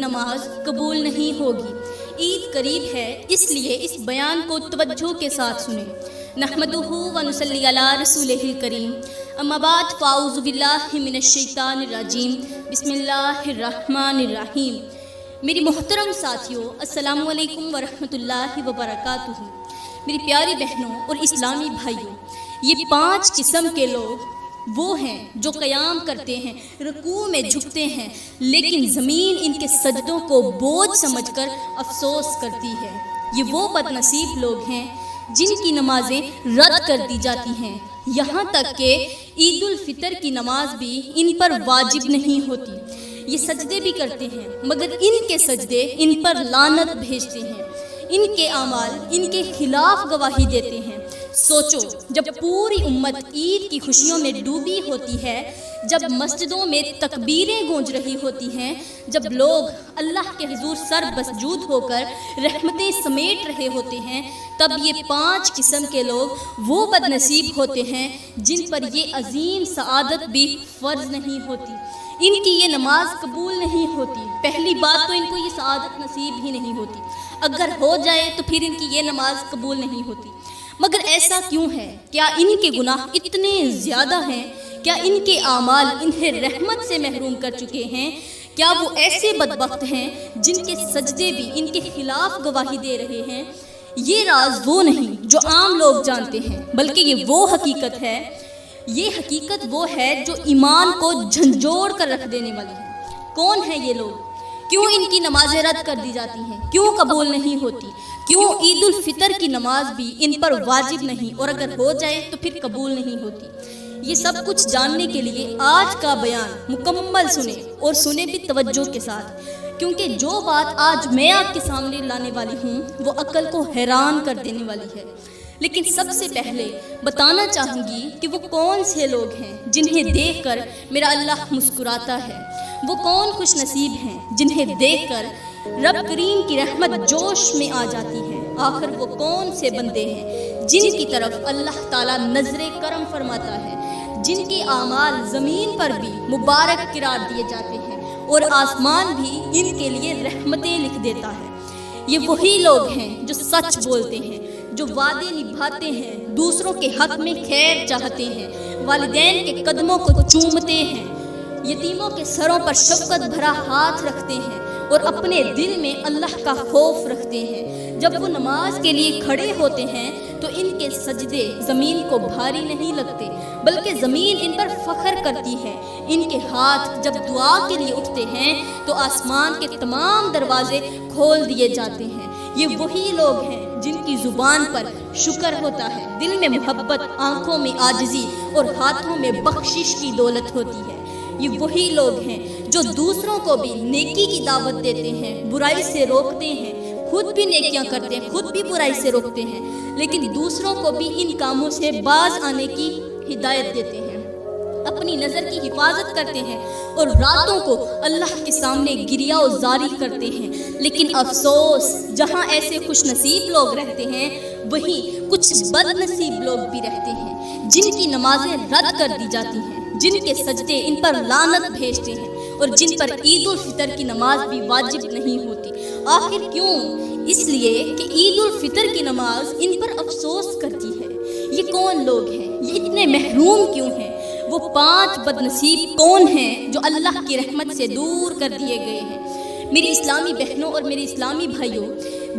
نماز قبول نہیں ہوگی۔ عید قریب ہے، اس لیے اس بیان کو توجہ کے ساتھ سنیں۔ نحمدہ و نصلی علی رسولہ الکریم، اما بعد فاعوذ باللہ من الشیطان الرجیم، بسم اللہ الرحمن الرحیم۔ میری محترم ساتھیوں، السلام علیکم ورحمۃ اللہ وبرکاتہ۔ میری پیاری بہنوں اور اسلامی بھائیوں، یہ 5 قسم کے لوگ وہ ہیں جو قیام کرتے ہیں، رکوع میں جھکتے ہیں، لیکن زمین ان کے سجدوں کو بوجھ سمجھ کر افسوس کرتی ہے۔ یہ وہ بد نصیب لوگ ہیں جن کی نمازیں رد کر دی جاتی ہیں، یہاں تک کہ عید الفطر کی نماز بھی ان پر واجب نہیں ہوتی۔ یہ سجدے بھی کرتے ہیں، مگر ان کے سجدے ان پر لعنت بھیجتے ہیں، ان کے اعمال ان کے خلاف گواہی دیتے ہیں۔ سوچو، جب پوری امت عید کی خوشیوں میں ڈوبی ہوتی ہے، جب مسجدوں میں تکبیریں گونج رہی ہوتی ہیں، جب لوگ اللہ کے حضور سر بسجود ہو کر رحمتیں سمیٹ رہے ہوتے ہیں، تب یہ 5 قسم کے لوگ وہ بد نصیب ہوتے ہیں جن پر یہ عظیم سعادت بھی فرض نہیں ہوتی۔ ان کی یہ نماز قبول نہیں ہوتی۔ پہلی بات تو ان کو یہ سعادت نصیب ہی نہیں ہوتی، اگر ہو جائے تو پھر ان کی یہ نماز قبول نہیں ہوتی۔ مگر ایسا کیوں ہے؟ کیا ان کے گناہ اتنے زیادہ ہیں؟ کیا ان کے اعمال انہیں رحمت سے محروم کر چکے ہیں؟ کیا وہ ایسے بدبخت ہیں جن کے سجدے بھی ان کے خلاف گواہی دے رہے ہیں؟ یہ راز وہ نہیں جو عام لوگ جانتے ہیں، بلکہ یہ وہ حقیقت ہے، یہ حقیقت وہ ہے جو ایمان کو جھنجھوڑ کر رکھ دینے والی ہے۔ کون ہیں یہ لوگ؟ کیوں ان کی نمازیں رد کر دی جاتی ہیں؟ کیوں قبول نہیں ہوتی؟ کیوں عید الفطر کی نماز بھی ان پر واجب نہیں، اور اگر ہو جائے تو پھر قبول نہیں ہوتی؟ یہ سب کچھ جاننے کے لیے آج کا بیان مکمل سنیں، اور سنیں بھی توجہ کے ساتھ، کیونکہ جو بات آج میں آپ کے سامنے لانے والی ہوں وہ عقل کو حیران کر دینے والی ہے۔ لیکن سب سے پہلے بتانا چاہوں گی کہ وہ کون سے لوگ ہیں جنہیں دیکھ کر میرا اللہ مسکراتا ہے۔ وہ کون خوش نصیب ہیں جنہیں دیکھ کر رب کریم کی رحمت جوش میں آ جاتی ہے۔ آخر وہ کون سے بندے ہیں جن کی طرف اللہ تعالیٰ نظر کرم فرماتا ہے، جن کے اعمال زمین پر بھی مبارک قرار دیے جاتے ہیں اور آسمان بھی ان کے لیے رحمتیں لکھ دیتا ہے۔ یہ وہی لوگ ہیں جو سچ بولتے ہیں، جو وعدے نبھاتے ہیں، دوسروں کے حق میں خیر چاہتے ہیں، والدین کے قدموں کو چومتے ہیں، یتیموں کے سروں پر شفقت بھرا ہاتھ رکھتے ہیں، اور اپنے دل میں اللہ کا خوف رکھتے ہیں۔ جب وہ نماز کے لیے کھڑے ہوتے ہیں تو ان کے سجدے زمین کو بھاری نہیں لگتے، بلکہ زمین ان پر فخر کرتی ہے۔ ان کے ہاتھ جب دعا کے لیے اٹھتے ہیں تو آسمان کے تمام دروازے کھول دیے جاتے ہیں۔ یہ وہی لوگ ہیں جن کی زبان پر شکر ہوتا ہے، دل میں محبت، آنکھوں میں عاجزی اور ہاتھوں میں بخشش کی دولت ہوتی ہے۔ یہ وہی لوگ ہیں جو دوسروں کو بھی نیکی کی دعوت دیتے ہیں، برائی سے روکتے ہیں، خود بھی نیکیاں کرتے ہیں، خود بھی برائی سے روکتے ہیں، لیکن دوسروں کو بھی ان کاموں سے باز آنے کی ہدایت دیتے ہیں، اپنی نظر کی حفاظت کرتے ہیں، اور راتوں کو اللہ کے سامنے گریہ وزاری کرتے ہیں۔ لیکن افسوس، جہاں ایسے خوش نصیب لوگ رہتے ہیں، وہیں کچھ بد نصیب لوگ بھی رہتے ہیں جن کی نمازیں رد کر دی جاتی ہیں، جن کے سجدے ان پر لعنت بھیجتے ہیں، اور جن پر عید الفطر کی نماز بھی واجب نہیں ہوتی۔ آخر کیوں؟ اس لیے کہ عید الفطر کی نماز ان پر افسوس کرتی ہے۔ یہ کون لوگ ہیں؟ یہ اتنے محروم کیوں ہیں؟ وہ 5 بد نصیب کون ہیں جو اللہ کی رحمت سے دور کر دیے گئے ہیں؟ میری اسلامی بہنوں اور میرے اسلامی بھائیوں،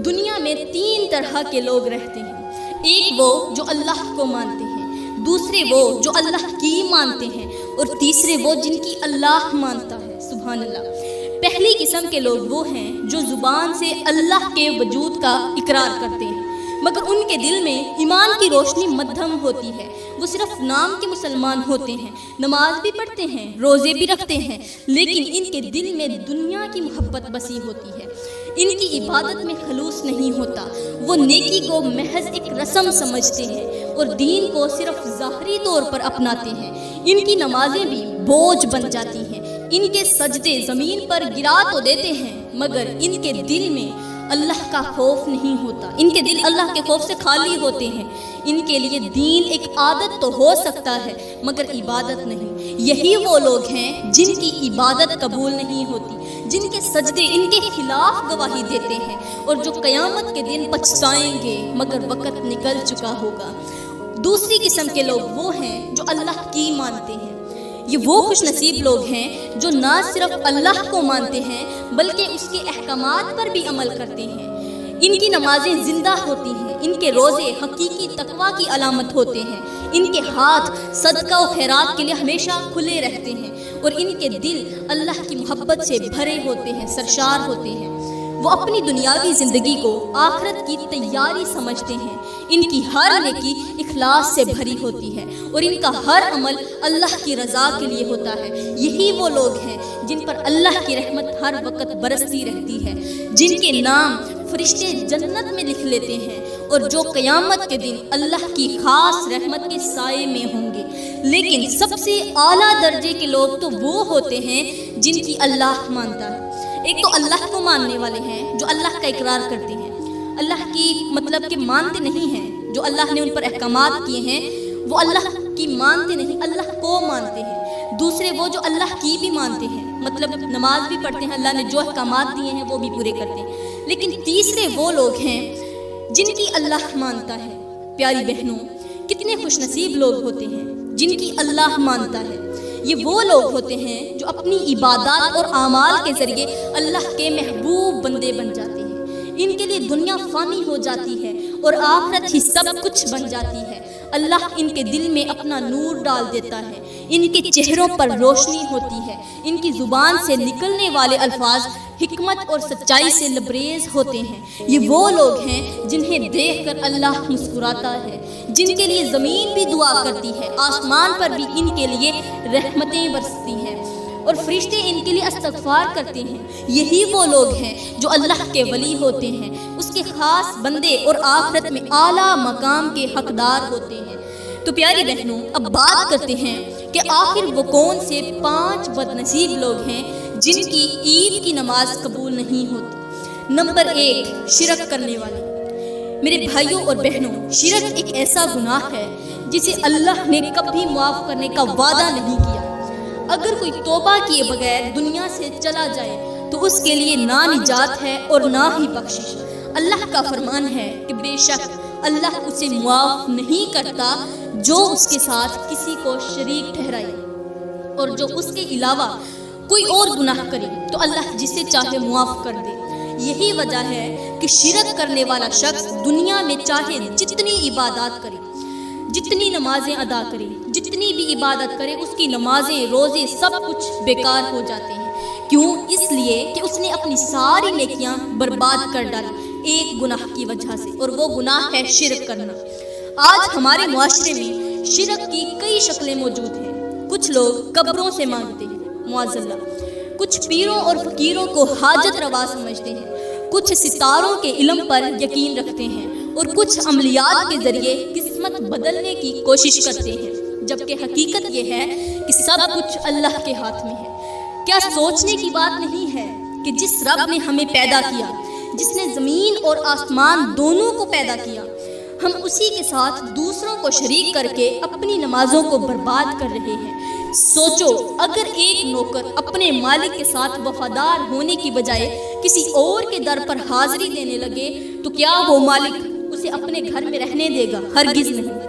دنیا میں 3 طرح کے لوگ رہتے ہیں۔ ایک وہ جو اللہ کو مانتے ہیں، دوسرے وہ جو اللہ کی مانتے ہیں، اور تیسرے وہ جن کی اللہ مانتا ہے۔ سبحان اللہ۔ پہلی قسم کے لوگ وہ ہیں جو زبان سے اللہ کے وجود کا اقرار کرتے ہیں، مگر ان کے دل میں ایمان کی روشنی مدھم ہوتی ہے۔ وہ صرف نام کے مسلمان ہوتے ہیں، نماز بھی پڑھتے ہیں، روزے بھی رکھتے ہیں، لیکن ان کے دل میں دنیا کی محبت بسی ہوتی ہے۔ ان کی عبادت میں خلوص نہیں ہوتا۔ وہ نیکی کو محض ایک رسم سمجھتے ہیں اور دین کو صرف ظاہری طور پر اپناتے ہیں۔ ان کی نمازیں بھی بوجھ بن جاتی ہیں، ان کے سجدے زمین پر گرا تو دیتے ہیں، مگر ان کے دل میں اللہ کا خوف نہیں ہوتا۔ ان کے دل اللہ کے خوف سے خالی ہوتے ہیں۔ ان کے لیے دین ایک عادت تو ہو سکتا ہے، مگر عبادت نہیں۔ یہی وہ لوگ ہیں جن کی عبادت قبول نہیں ہوتی، جن کے سجدے ان کے خلاف گواہی دیتے ہیں اور جو قیامت کے دن پچھتائیں گے مگر وقت نکل چکا ہوگا۔ دوسری قسم کے لوگ وہ ہیں جو اللہ کی مانتے ہیں۔ یہ وہ خوش نصیب لوگ ہیں جو نہ صرف اللہ کو مانتے ہیں بلکہ اس کے احکامات پر بھی عمل کرتے ہیں۔ ان کی نمازیں زندہ ہوتی ہیں، ان کے روزے حقیقی تقویٰ کی علامت ہوتے ہیں، ان کے ہاتھ صدقہ و خیرات کے لیے ہمیشہ کھلے رہتے ہیں اور ان کے دل اللہ کی محبت سے بھرے ہوتے ہیں، سرشار ہوتے ہیں۔ وہ اپنی دنیاوی زندگی کو آخرت کی تیاری سمجھتے ہیں۔ ان کی ہر نیکی اخلاص سے بھری ہوتی ہے اور ان کا ہر عمل اللہ کی رضا کے لیے ہوتا ہے۔ یہی وہ لوگ ہیں جن پر اللہ کی رحمت ہر وقت برستی رہتی ہے، جن کے نام فرشتے جنت میں لکھ لیتے ہیں اور جو قیامت کے دن اللہ کی خاص رحمت کے سائے میں ہوں گے۔ لیکن سب سے اعلیٰ درجے کے لوگ تو وہ ہوتے ہیں جن کی اللہ مانتا ہے۔ ایک تو اللہ کو ماننے والے ہیں جو اللہ کا اقرار کرتے ہیں، اللہ کی مطلب کہ مانتے نہیں ہیں، جو اللہ نے ان پر احکامات کیے ہیں وہ اللہ کی مانتے نہیں، اللہ کو مانتے ہیں۔ دوسرے وہ جو اللہ کی بھی مانتے ہیں، مطلب نماز بھی پڑھتے ہیں، اللہ نے جو احکامات دیے ہیں وہ بھی پورے کرتے ہیں۔ لیکن تیسرے وہ لوگ ہیں جن کی اللہ مانتا ہے۔ پیاری بہنوں، کتنے خوش نصیب لوگ ہوتے ہیں جن کی اللہ مانتا ہے۔ یہ وہ لوگ ہوتے ہیں جو اپنی عبادات اور اعمال کے ذریعے اللہ کے محبوب بندے بن جاتے ہیں۔ ان کے لیے دنیا فانی ہو جاتی ہے اور آخرت ہی سب کچھ بن جاتی ہے۔ اللہ ان کے دل میں اپنا نور ڈال دیتا ہے، ان کے چہروں پر روشنی ہوتی ہے، ان کی زبان سے نکلنے والے الفاظ حکمت اور سچائی سے لبریز ہوتے ہیں۔ یہ وہ لوگ ہیں جنہیں دیکھ کر اللہ مسکراتا ہے، جن کے لیے زمین بھی دعا کرتی ہے، آسمان پر بھی ان کے لیے رحمتیں برستی ہیں اور فرشتے ان کے لیے استغفار کرتے ہیں۔ یہی وہ لوگ ہیں جو اللہ کے ولی ہوتے ہیں، اس کے خاص بندے اور آخرت میں اعلیٰ مقام کے حقدار ہوتے ہیں۔ تو پیاری بہنوں، اب بات کرتے ہیں کہ آخر وہ کون سے 5 بد نصیب لوگ ہیں جن کی عید کی نماز قبول نہیں ہوتی۔ نمبر 1، شرک کرنے والے۔ میرے بھائیوں اور بہنوں، شرک ایک ایسا گناہ ہے جسے اللہ نے کبھی معاف کرنے کا وعدہ نہیں کیا۔ اگر کوئی توبہ کیے بغیر دنیا سے چلا جائے تو اس کے لیے نہ نجات ہے اور نہ ہی بخشش۔ اللہ کا فرمان ہے کہ بے شک اللہ اسے معاف نہیں کرتا جو اس کے ساتھ کسی کو شریک ٹھہرائے، اور جو اس کے علاوہ کوئی اور گناہ کرے تو اللہ جسے چاہے معاف کر دے۔ یہی وجہ ہے کہ شرک کرنے والا شخص دنیا میں چاہے جتنی عبادات کرے، جتنی نمازیں ادا کرے، جتنی بھی عبادت کرے، اس کی نمازیں، روزے سب کچھ بیکار ہو جاتے ہیں۔ کیوں؟ اس لیے کہ اس نے اپنی ساری نیکیاں برباد کر ڈالی ایک گناہ کی وجہ سے، اور وہ گناہ ہے شرک کرنا۔ آج ہمارے معاشرے میں شرک کی کئی شکلیں موجود ہیں۔ کچھ لوگ قبروں سے مانگتے ہیں، معاذ اللہ، کچھ پیروں اور فقیروں کو حاجت روا سمجھتے ہیں، کچھ ستاروں کے علم پر یقین رکھتے ہیں، اور کچھ عملیات کے ذریعے قسمت بدلنے کی کوشش کرتے ہیں، جبکہ حقیقت یہ ہے کہ سب کچھ اللہ کے ہاتھ میں ہے۔ کیا سوچنے کی بات نہیں ہے کہ جس رب نے ہمیں پیدا کیا، جس نے زمین اور آسمان دونوں کو پیدا کیا، ہم اسی کے ساتھ دوسروں کو شریک کر کے اپنی نمازوں کو برباد کر رہے ہیں۔ سوچو، اگر ایک نوکر اپنے مالک کے ساتھ وفادار ہونے کی بجائے کسی اور کے در پر حاضری دینے لگے تو کیا وہ مالک اسے اپنے گھر میں رہنے دے گا؟ ہرگز نہیں۔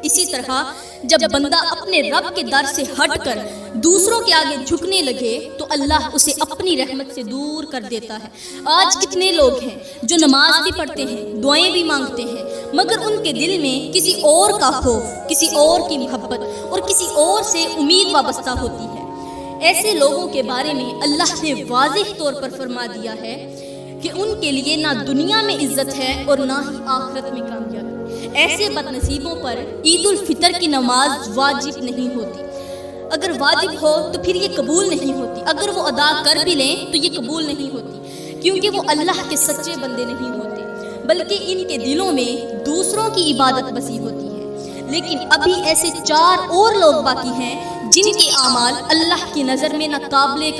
اسی طرح جب بندہ اپنے رب کے در سے ہٹ کر دوسروں کے آگے جھکنے لگے تو اللہ اسے اپنی رحمت سے دور کر دیتا ہے۔ آج کتنے لوگ ہیں جو نماز بھی پڑھتے ہیں، دعائیں بھی مانگتے ہیں، مگر ان کے دل میں کسی اور کا خوف، کسی اور کی محبت اور کسی اور سے امید وابستہ ہوتی ہے۔ ایسے لوگوں کے بارے میں اللہ نے واضح طور پر فرما دیا ہے کہ ان کے لیے نہ دنیا میں عزت ہے اور نہ ہی آخرت میں کامیابی۔ ایسے بد نصیبوں پر عید الفطر کی نماز واجب نہیں ہوتی۔ اگر واجب ہو تو پھر یہ قبول نہیں ہوتی، اگر وہ ادا کر بھی لیں تو یہ قبول نہیں ہوتی، کیونکہ وہ اللہ کے سچے بندے نہیں ہوتے، بلکہ ان کے دلوں میں دوسروں کی عبادت بسی ہوتی ہے۔ لیکن ابھی ایسے 4 اور لوگ باقی ہیں جن کے اعمال اللہ کی نظر میں نہ قابل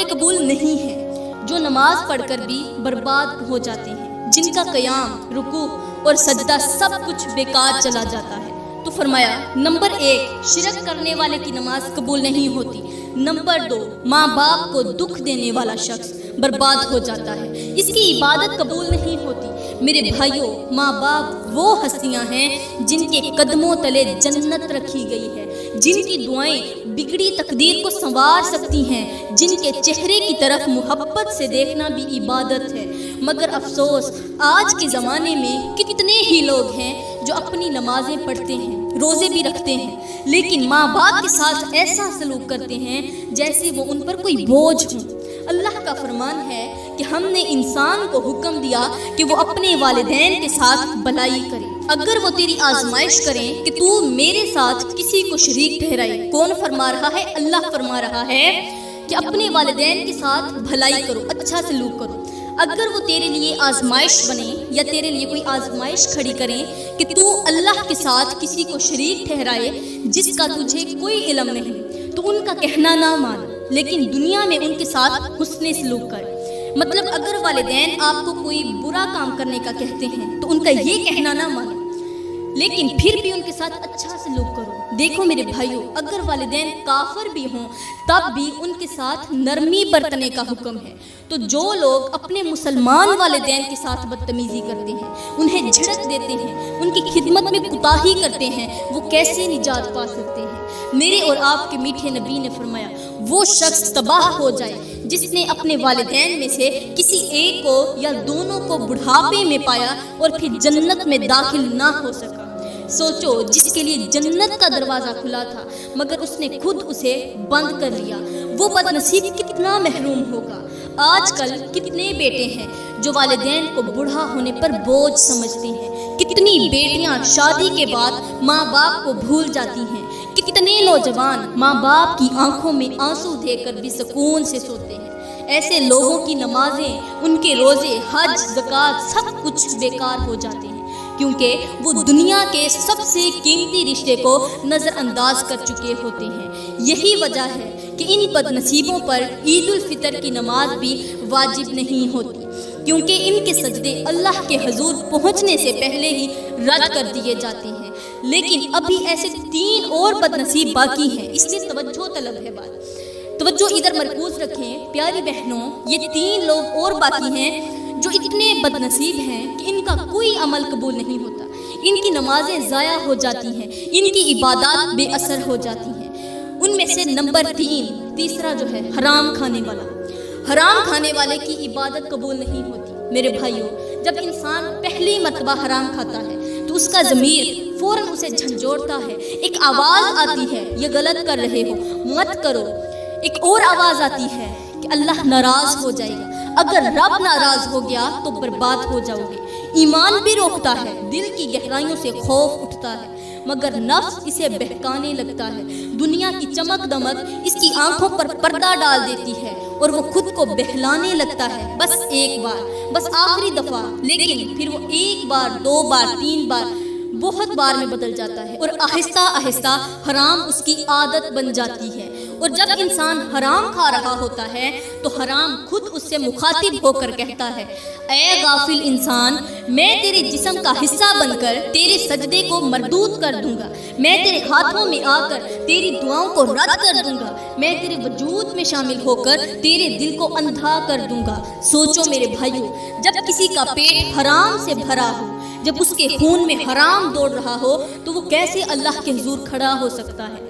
قبول نہیں ہیں، جو نماز پڑھ کر بھی برباد ہو جاتے ہیں، جن کا قیام، رکوع اور سجدہ سب کچھ بیکار چلا جاتا ہے۔ تو فرمایا، نمبر 1، شرک کرنے والے کی نماز قبول نہیں ہوتی۔ नंबर 2, माँ बाप को दुख देने वाला शख्स बर्बाद हो जाता है, इसकी इबादत कबूल नहीं होती। मेरे भाइयों, माँ बाप वो हस्तियाँ हैं जिनके कदमों तले जन्नत रखी गई है, जिनकी दुआएं बिगड़ी तकदीर को संवार सकती हैं, जिनके चेहरे की तरफ मोहब्बत से देखना भी इबादत है। मगर अफसोस, आज के ज़माने में कितने ही लोग हैं जो अपनी नमाजें पढ़ते हैं, रोज़े भी रखते हैं, लेकिन माँ बाप के साथ ऐसा सलूक करते हैं जैसे वो उन पर कोई बोझ हो। अल्लाह का फरमान है कि हमने इंसान को हुक्म दिया कि वो अपने वालिदैन के साथ भलाई करे, अगर वो तेरी आजमाइश करें कि तू मेरे साथ किसी को शरीक ठहराए। कौन फरमा रहा है? अल्लाह फरमा रहा है कि अपने वालिदैन के साथ भलाई करो, अच्छा सलूक करो। अगर वो तेरे लिए आजमाइश बने या तेरे लिए कोई आजमाइश खड़ी करें कि तू अल्लाह के साथ किसी को शरीक ठहराए जिसका तुझे कोई इल्म नहीं, तो उनका कहना ना मान, लेकिन दुनिया में उनके साथ हुस्ने सलूक कर। मतलब अगर वालिदैन आपको कोई बुरा काम करने का कहते हैं तो उनका ये कहना ना मानो, लेकिन फिर भी उनके साथ अच्छा सलूक करो। देखो मेरे भाइयों, अगर वालिदैन काफिर भी हों तब भी उनके साथ नरमी बरतने का हुक्म है। तो जो लोग अपने मुसलमान वालिदैन के साथ बदतमीजी करते हैं, उन्हें झिड़क देते हैं, उनकी खिदमत में कुताही करते हैं, वो कैसे निजात पा सकते हैं? मेरे और आपके मीठे नबी ने फरमाया, वो शख्स तबाह हो जाए जिसने अपने वालिदैन में से किसी एक को या दोनों को बुढ़ापे में पाया और फिर जन्नत में दाखिल ना हो सका। सोचो, जिसके लिए जन्नत का दरवाज़ा खुला था मगर उसने खुद उसे बंद कर लिया, वो बदनसीब कितना महरूम होगा। आजकल कितने बेटे हैं जो वालिदैन को बूढ़ा होने पर बोझ समझते हैं, कितनी बेटियां शादी के बाद माँ बाप को भूल जाती हैं, कितने नौजवान माँ बाप की आंखों में आंसू देकर भी सुकून से सोते हैं। ऐसे लोगों की नमाजें, उनके रोज़े, हज, ज़कात सब कुछ बेकार हो जाते हैं, क्योंकि वो दुनिया के सबसे कीमती रिश्ते को नज़रअंदाज कर चुके होते हैं। यही वजह है कि इन बदनसीबों पर ईद उल फितर की नमाज भी वाजिब नहीं होती, क्योंकि इनके सजदे अल्लाह के हजूर पहुँचने से पहले ही रद्द कर दिए जाते हैं। लेकिन अभी ऐसे 3 और बदनसीब बाकी हैं, इसलिए तवज्जो तलब है बात। तवज्जो इधर मरकूज रखें प्यारी बहनों, ये 3 लोग और बाकी हैं जो इतने बदनसीब हैं कि इनका कोई अमल कबूल नहीं होता, इनकी नमाजें ज़ाया हो जाती हैं, इनकी इबादत बेअसर हो जाती हैं। उनमें से नंबर 3, जो है हराम खाने वाला। हराम खाने वाले की इबादत कबूल नहीं होती। मेरे भाइयों, जब इंसान पहली मर्तबा हराम खाता है तो उसका ज़मीर फ़ौरन उसे झंझोड़ता है, एक आवाज़ आती है, ये गलत कर रहे हो, मत करो। एक और आवाज़ आती है कि अल्लाह नाराज़ हो जाएगा, अगर रब नाराज़ हो गया तो बर्बाद हो जाओगे। ईमान भी रोकता है, दिल की गहराइयों से खौफ उठता है, मगर नफ्स इसे बहकाने लगता है। दुनिया की चमक दमक इसकी आंखों पर पर्दा डाल देती है और वो खुद को बहलाने लगता है, बस एक बार, बस आखिरी दफ़ा। लेकिन फिर वो 1 बार, 2 बार, 3 बार, बहुत बार में बदल जाता है और आहिस्ता आहिस्ता हराम उसकी आदत बन जाती है। और जब इंसान हराम खा रहा होता है तो हराम खुद उससे मुखातिब होकर कहता है, ऐ गाफिल इंसान, मैं तेरे जिस्म का हिस्सा बनकर तेरे सजदे को मरदूद कर दूंगा, मैं तेरे हाथों में आकर तेरी दुआओं को रद्द कर दूंगा, मैं तेरे वजूद में शामिल होकर तेरे दिल को अंधा कर दूंगा। सोचो मेरे भाइयों, जब किसी का पेट हराम से भरा हो, जब उसके खून में हराम दौड़ रहा हो, तो वो कैसे अल्लाह के हुजूर खड़ा हो सकता है?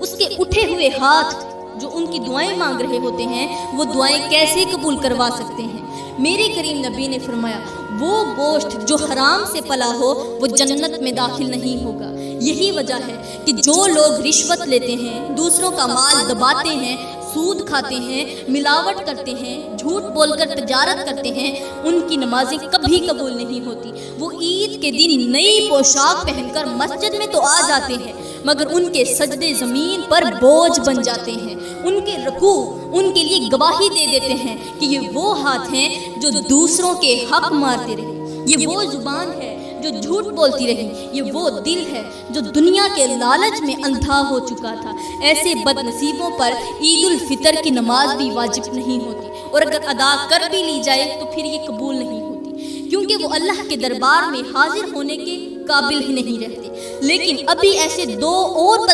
उसके उठे हुए हाथ जो उनकी दुआएं मांग रहे होते हैं, वो दुआएं कैसे कबूल करवा सकते हैं? मेरे करीम नबी ने फरमाया, वो गोश्त जो हराम से पला हो वो जन्नत में दाखिल नहीं होगा। यही वजह है कि जो लोग रिश्वत लेते हैं, दूसरों का माल दबाते हैं, सूद खाते हैं, मिलावट करते हैं, झूठ बोलकर तजारत करते हैं, उनकी नमाजें कभी कबूल नहीं होती। वो ईद के दिन नई पोशाक पहनकर मस्जिद में तो आ जाते हैं, मगर उनके सजदे ज़मीन पर बोझ बन जाते हैं। उनके रुकू उनके लिए गवाही दे देते हैं कि ये वो हाथ हैं जो दूसरों के हक मारते रहे, ये वो जुबान है जो झूठ बोलती रही, ये वो दिल है जो दुनिया के लालच में अंधा हो चुका था। ऐसे बदनसीबों पर ईद उल फितर की नमाज भी वाजिब नहीं होती, और अगर अदा कर भी ली जाए तो फिर ये कबूल नहीं होती, क्योंकि वो अल्लाह के दरबार में हाजिर होने के काबिल ही नहीं रहते। लेकिन अभी ऐसे 2 और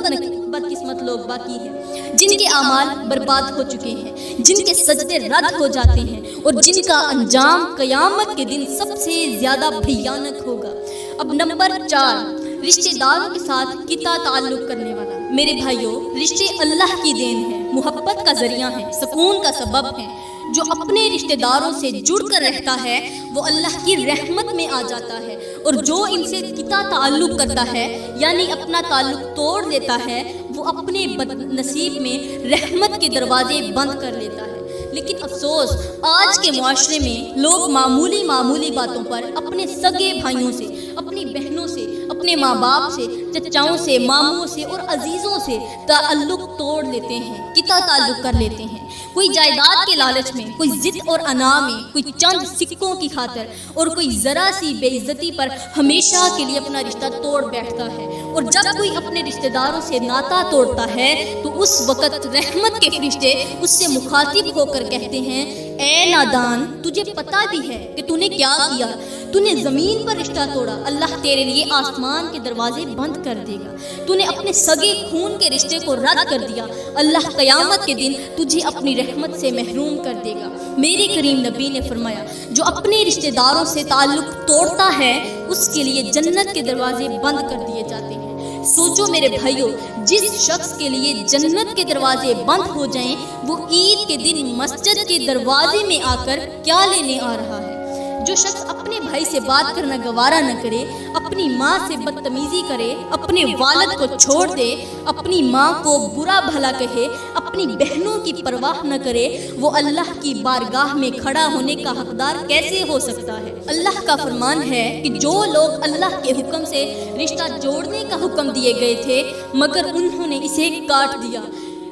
बदकिस्मत लोग बाकी हैं, जिनके आमाल बर्बाद हो चुके हैं, जिनके सजदे रद्द हो जाते हैं और जिनका अंजाम क़यामत के दिन सबसे ज़्यादा भयानक होगा। अब नंबर 4, रिश्तेदारों के साथ किता ताल्लुक़ करने वाला। मेरे भाइयों, रिश्ते अल्लाह की देन है, मुहब्बत का ज़रिया है, सुकून का सबब है। जो अपने रिश्तेदारों से जुड़कर रहता है वो अल्लाह की रहमत में आ जाता है, और जो इनसे किता ताल्लुक़ करता है यानी अपना ताल्लुक़ तोड़ देता है वो अपने बदनसीब में रहमत के दरवाजे बंद कर लेता है। लेकिन अफसोस, आज के मुआशरे में लोग मामूली बातों पर अपने सगे भाइयों से, अपनी बहनों से, अपने माँ बाप से, चचाओं से, मामूओं से और अजीज़ों से ताल्लुक़ तोड़ लेते हैं, किता ताल्लुक़ कर लेते हैं। कोई जायदाद के लालच में, कोई जिद और अना में, कोई चंद सिक्कों की खातिर और कोई ज़रा सी बेइज्जती पर हमेशा के लिए अपना रिश्ता तोड़ बैठता है। और जब कोई अपने रिश्तेदारों से नाता तोड़ता है तो उस वक़्त रहमत के फरिश्ते उससे मुखातिब होकर कहते हैं, ए नादान, तुझे पता भी है कि तूने क्या किया? तूने ज़मीन पर रिश्ता तोड़ा, अल्लाह तेरे लिए आसमान के दरवाजे बंद कर देगा। तूने अपने सगे खून के रिश्ते को रद्द कर दिया, अल्लाह क़यामत के दिन तुझे अपनी रहमत से महरूम कर देगा। मेरे करीम नबी ने फरमाया, जो अपने रिश्तेदारों से ताल्लुक़ तोड़ता है उसके लिए जन्नत के दरवाजे बंद कर दिए जाते हैं। सोचो मेरे भाइयों, जिस शख्स के लिए जन्नत के दरवाजे बंद हो जाएं, वो ईद के दिन मस्जिद के दरवाजे में आकर क्या लेने आ रहा है? जो शख्स अपने भाई से बात करना गवारा न करे, अपनी माँ से बदतमीजी करे, अपने वालिद को छोड़ दे, अपनी माँ को बुरा भला कहे, अपनी बहनों की परवाह न करे, वो अल्लाह की बारगाह में खड़ा होने का हकदार कैसे हो सकता है? अल्लाह का फरमान है कि जो लोग अल्लाह के हुक्म से रिश्ता जोड़ने का हुक्म दिए गए थे मगर उन्होंने इसे काट दिया,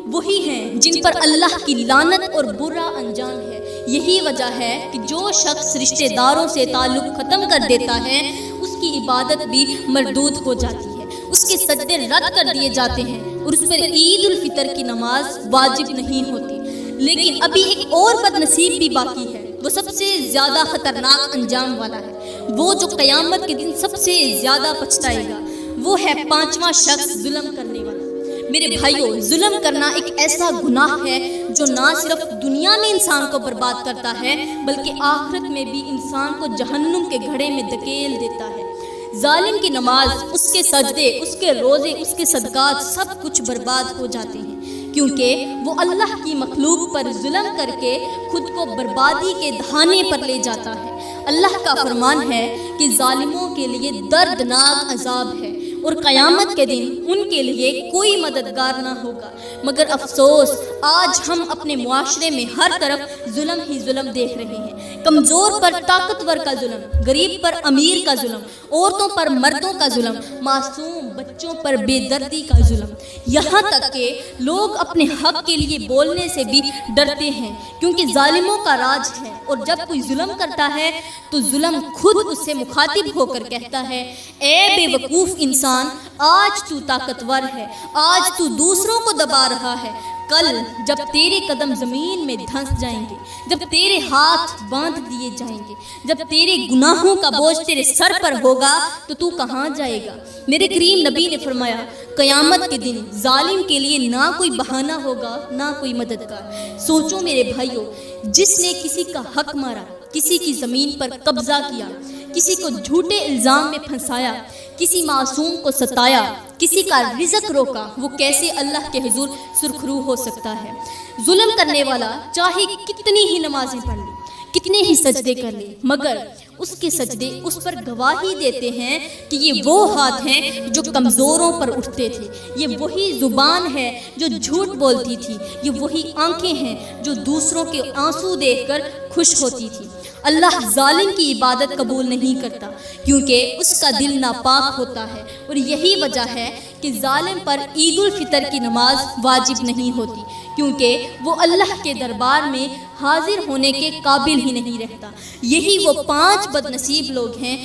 वही हैं जिन पर अल्लाह की लानत और बुरा अंजाम है। यही वजह है कि जो शख्स रिश्तेदारों से ताल्लुक़ ख़त्म कर देता है उसकी इबादत भी मरदूद हो जाती है, उसके सजदे रद्द कर दिए जाते हैं और उस पर ईद उल फितर की नमाज वाजिब नहीं होती। लेकिन अभी एक और बदनसीब भी बाकी है, वो सबसे ज़्यादा ख़तरनाक अंजाम वाला है, वो जो क़यामत के दिन सबसे ज़्यादा पछताएगा। वो है 5वां शख्स, जुल्म करने वाला। मेरे भाइयों, जुल्म करना एक ऐसा गुनाह है जो ना सिर्फ दुनिया में इंसान को बर्बाद करता है बल्कि आखिरत में भी इंसान को जहन्नुम के घड़े में धकेल देता है। जालिम की नमाज, उसके सजदे, उसके रोज़े, उसके सदकात सब कुछ बर्बाद हो जाते हैं, क्योंकि वो अल्लाह की मखलूक पर जुल्म करके खुद को बर्बादी के धाने पर ले जाता है। अल्लाह का फरमान है कि जालिमों के लिए दर्दनाक अजाब है और क़यामत के दिन उनके लिए कोई मददगार ना होगा। मगर अफसोस, आज हम अपने मुआशरे में हर तरफ जुल्म ही जुल्म देख रहे हैं। कमज़ोर पर ताकतवर का जुल्म, गरीब पर अमीर का जुल्म, औरतों पर मर्दों का जुल्म, मासूम बच्चों पर बेदर्दी का जुल्म। यहाँ तक कि लोग अपने हक के लिए बोलने से भी डरते हैं क्योंकि जालिमों का राज है, और जब कोई जुल्म करता है तो जुल्म खुद उससे मुखातिब होकर कहता है, ए बेवकूफ़ इंसान, आज तू ताकतवर है, आज तू दूसरों को दबा रहा है, कल जब तेरे कदम ज़मीन में धंस जाएंगे, जब तेरे हाथ बांध दिए जाएंगे, जब तेरे गुनाहों का बोझ तेरे सर पर होगा तो तू कहाँ जाएगा? मेरे करीम नबी ने फरमाया, क़यामत के दिन जालिम के लिए ना कोई बहाना होगा ना कोई मददगार। सोचो मेरे भाइयों, जिसने किसी का हक मारा, किसी की ज़मीन पर कब्ज़ा किया, किसी को झूठे इल्ज़ाम में फंसाया, किसी मासूम को सताया, किसी का रिज़्क रोका, वो कैसे अल्लाह के हुजूर सुरखरू हो सकता है? जुल्म करने वाला चाहे कितनी ही नमाजें पढ़ ले, कितने ही सजदे कर ले, मगर उसके सजदे उस पर गवाही देते हैं कि ये वो हाथ हैं जो कमज़ोरों पर उठते थे, ये वही ज़ुबान है जो झूठ बोलती थी, ये वही आंखें हैं जो दूसरों के आंसू देखकर खुश होती थी। अल्लाह जालिम की इबादत कबूल नहीं करता क्योंकि उसका दिल नापाक होता है, और यही वजह है कि जालिम पर ईद उल फितर की नमाज वाजिब नहीं होती, क्योंकि वो अल्लाह के दरबार में हाजिर होने के काबिल ही नहीं रहता। यही वो 5 बदनसीब लोग हैं